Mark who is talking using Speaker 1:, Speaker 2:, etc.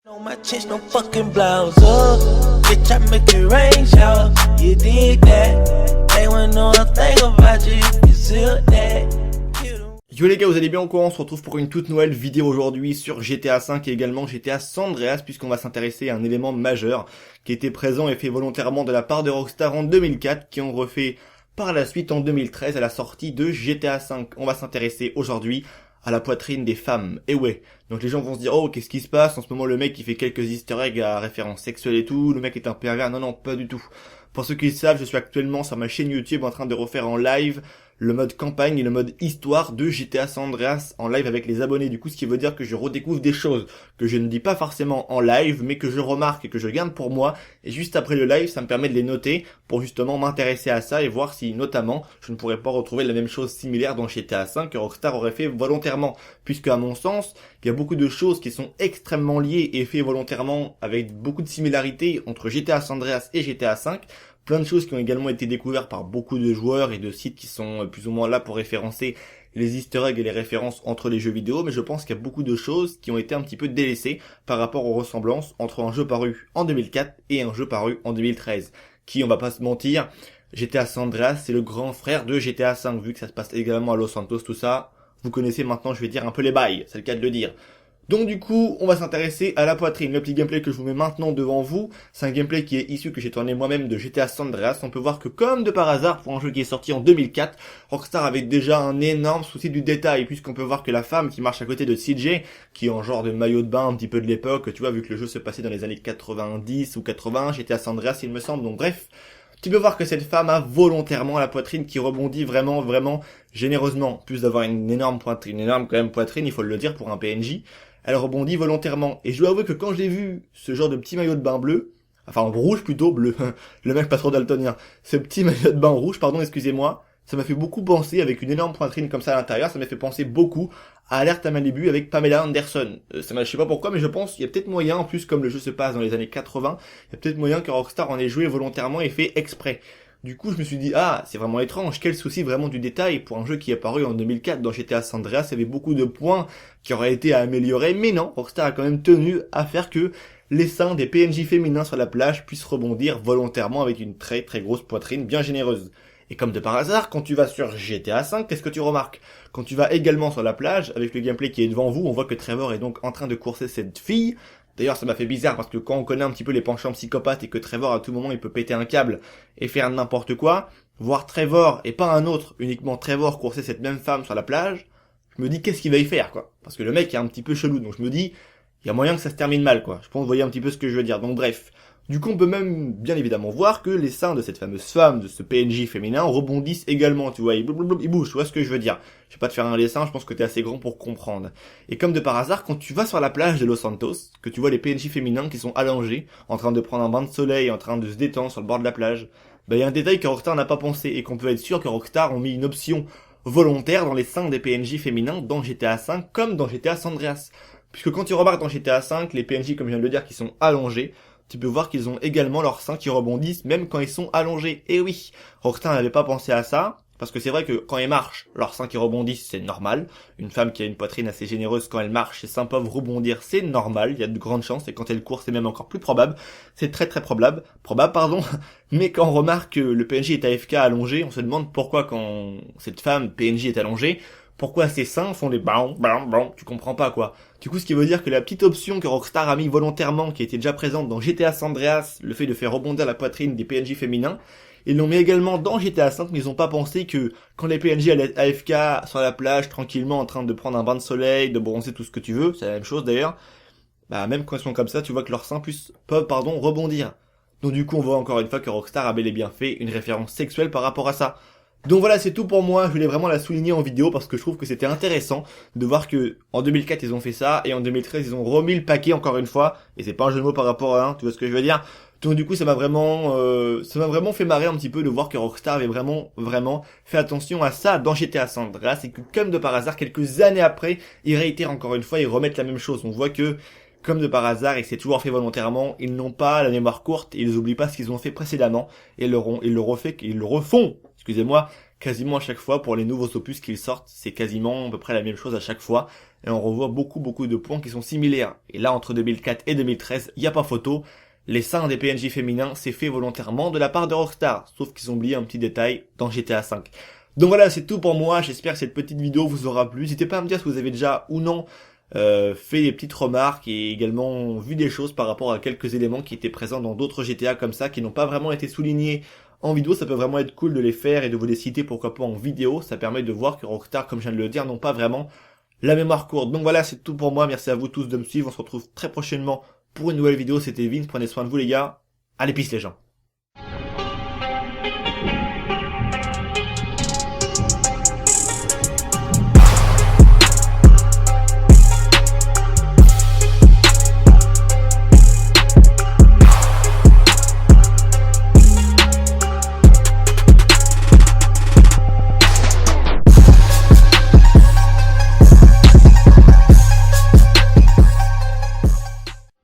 Speaker 1: No my chest, no fucking blouse up. Bitch, I make it rain shower. You did that. They won't know a thing about you. You still that.
Speaker 2: Yo les gars, vous allez bien ou quoi? On se retrouve pour une toute nouvelle vidéo aujourd'hui sur GTA 5 et également GTA San Andreas, puisqu'on va s'intéresser à un élément majeur qui était présent et fait volontairement de la part de Rockstar en 2004, qui ont refait par la suite en 2013 à la sortie de GTA 5. On va s'intéresser aujourd'hui à la poitrine des femmes. Et ouais, donc les gens vont se dire, oh, qu'est-ce qui se passe? En ce moment, le mec, il fait quelques easter eggs à référence sexuelle et tout, le mec est un pervers. Non, pas du tout. Pour ceux qui le savent, je suis actuellement sur ma chaîne YouTube en train de refaire en live le mode campagne et le mode histoire de GTA San Andreas en live avec les abonnés. Du coup, ce qui veut dire que je redécouvre des choses que je ne dis pas forcément en live, mais que je remarque et que je garde pour moi. Et juste après le live, ça me permet de les noter pour justement m'intéresser à ça et voir si, notamment, je ne pourrais pas retrouver la même chose similaire dans GTA 5 que Rockstar aurait fait volontairement. Puisque, à mon sens, il y a beaucoup de choses qui sont extrêmement liées et faites volontairement avec beaucoup de similarités entre GTA San Andreas et GTA 5. Plein de choses qui ont également été découvertes par beaucoup de joueurs et de sites qui sont plus ou moins là pour référencer les easter eggs et les références entre les jeux vidéo, mais je pense qu'il y a beaucoup de choses qui ont été un petit peu délaissées par rapport aux ressemblances entre un jeu paru en 2004 et un jeu paru en 2013. Qui, on va pas se mentir, GTA San Andreas, c'est le grand frère de GTA 5, vu que ça se passe également à Los Santos, tout ça. Vous connaissez maintenant, je vais dire un peu les bails, c'est le cas de le dire. Donc du coup, on va s'intéresser à la poitrine. Le petit gameplay que je vous mets maintenant devant vous, c'est un gameplay qui est issu que j'ai tourné moi-même de GTA San Andreas. On peut voir que comme de par hasard, pour un jeu qui est sorti en 2004, Rockstar avait déjà un énorme souci du détail, puisqu'on peut voir que la femme qui marche à côté de CJ, qui est en genre de maillot de bain un petit peu de l'époque, tu vois, vu que le jeu se passait dans les années 90 ou 80, GTA San Andreas il me semble, donc bref. Tu peux voir que cette femme a volontairement la poitrine qui rebondit vraiment généreusement. Plus d'avoir une énorme poitrine, une énorme quand même poitrine, il faut le dire pour un PNJ. Elle rebondit volontairement. Et je dois avouer que quand j'ai vu ce genre de petit maillot de bain bleu, enfin rouge plutôt, bleu, le mec pas trop daltonien, ce petit maillot de bain rouge, pardon, excusez-moi, ça m'a fait beaucoup penser, avec une énorme poitrine comme ça à l'intérieur, ça m'a fait penser beaucoup à Alerte à Malibu avec Pamela Anderson. Je sais pas pourquoi, mais je pense qu'il y a peut-être moyen, en plus comme le jeu se passe dans les années 80, il y a peut-être moyen que Rockstar en ait joué volontairement et fait exprès. Du coup, je me suis dit, ah, c'est vraiment étrange, quel souci vraiment du détail pour un jeu qui est apparu en 2004 dans GTA San Andreas, il y avait beaucoup de points qui auraient été à améliorer, mais non, Rockstar a quand même tenu à faire que les seins des PNJ féminins sur la plage puissent rebondir volontairement avec une très grosse poitrine bien généreuse. Et comme de par hasard, quand tu vas sur GTA V, qu'est-ce que tu remarques? Quand tu vas également sur la plage, avec le gameplay qui est devant vous, on voit que Trevor est donc en train de courser cette fille. D'ailleurs, ça m'a fait bizarre parce que quand on connaît un petit peu les penchants psychopathes et que Trevor à tout moment il peut péter un câble et faire n'importe quoi, voir Trevor et pas un autre, uniquement Trevor courser cette même femme sur la plage, je me dis qu'est-ce qu'il va y faire quoi? Parce que le mec est un petit peu chelou, donc je me dis il y a moyen que ça se termine mal quoi. Je pense que vous voyez un petit peu ce que je veux dire. Donc bref. Du coup, on peut même bien évidemment voir que les seins de cette fameuse femme, de ce PNJ féminin, rebondissent également, tu vois, ils bougent, tu vois ce que je veux dire. Je vais pas te faire un dessin, je pense que t'es assez grand pour comprendre. Et comme de par hasard, quand tu vas sur la plage de Los Santos, que tu vois les PNJ féminins qui sont allongés, en train de prendre un bain de soleil, en train de se détendre sur le bord de la plage, il y a un détail que Rockstar n'a pas pensé, et qu'on peut être sûr que Rockstar ont mis une option volontaire dans les seins des PNJ féminins dans GTA V, comme dans GTA San Andreas. Puisque quand tu remarques dans GTA V, les PNJ, comme je viens de le dire, qui sont allongés, tu peux voir qu'ils ont également leurs seins qui rebondissent même quand ils sont allongés. Et oui, Rockstar n'avait pas pensé à ça, parce que c'est vrai que quand ils marchent, leurs seins qui rebondissent, c'est normal. Une femme qui a une poitrine assez généreuse, quand elle marche, ses seins peuvent rebondir, c'est normal, il y a de grandes chances, et quand elle court, c'est même encore plus probable. C'est très probable, pardon. Mais quand on remarque que le PNJ est AFK allongé, on se demande pourquoi quand cette femme PNJ est allongée, pourquoi ses seins font des bam, tu comprends pas quoi. Du coup, ce qui veut dire que la petite option que Rockstar a mis volontairement, qui était déjà présente dans GTA San Andreas, le fait de faire rebondir la poitrine des PNJ féminins, ils l'ont mis également dans GTA V, mais ils ont pas pensé que quand les PNJ allaient AFK sur la plage, tranquillement, en train de prendre un bain de soleil, de bronzer, tout ce que tu veux, c'est la même chose d'ailleurs, même quand ils sont comme ça, tu vois que leurs seins peuvent rebondir. Donc du coup, on voit encore une fois que Rockstar a bel et bien fait une référence sexuelle par rapport à ça. Donc voilà, c'est tout pour moi, je voulais vraiment la souligner en vidéo parce que je trouve que c'était intéressant de voir que en 2004 ils ont fait ça et en 2013 ils ont remis le paquet encore une fois et c'est pas un jeu de mots par rapport à tu vois ce que je veux dire. Donc du coup ça m'a vraiment fait marrer un petit peu de voir que Rockstar avait vraiment fait attention à ça dans GTA San Andreas et que comme de par hasard quelques années après ils réitèrent encore une fois et remettent la même chose. On voit que comme de par hasard, et c'est toujours fait volontairement, ils n'ont pas la mémoire courte, et ils oublient pas ce qu'ils ont fait précédemment, et ils le refont, quasiment à chaque fois pour les nouveaux opus qu'ils sortent, c'est quasiment à peu près la même chose à chaque fois, et on revoit beaucoup de points qui sont similaires. Et là, entre 2004 et 2013, y a pas photo, les seins des PNJ féminins, c'est fait volontairement de la part de Rockstar, sauf qu'ils ont oublié un petit détail dans GTA V. Donc voilà, c'est tout pour moi, j'espère que cette petite vidéo vous aura plu, n'hésitez pas à me dire si vous avez déjà ou non fait des petites remarques et également vu des choses par rapport à quelques éléments qui étaient présents dans d'autres GTA comme ça, qui n'ont pas vraiment été soulignés en vidéo. Ça peut vraiment être cool de les faire et de vous les citer, pourquoi pas en vidéo, ça permet de voir que Rockstar, comme je viens de le dire, n'ont pas vraiment la mémoire courte. Donc voilà, c'est tout pour moi, merci à vous tous de me suivre, on se retrouve très prochainement pour une nouvelle vidéo, c'était Vince, prenez soin de vous les gars, allez peace les gens.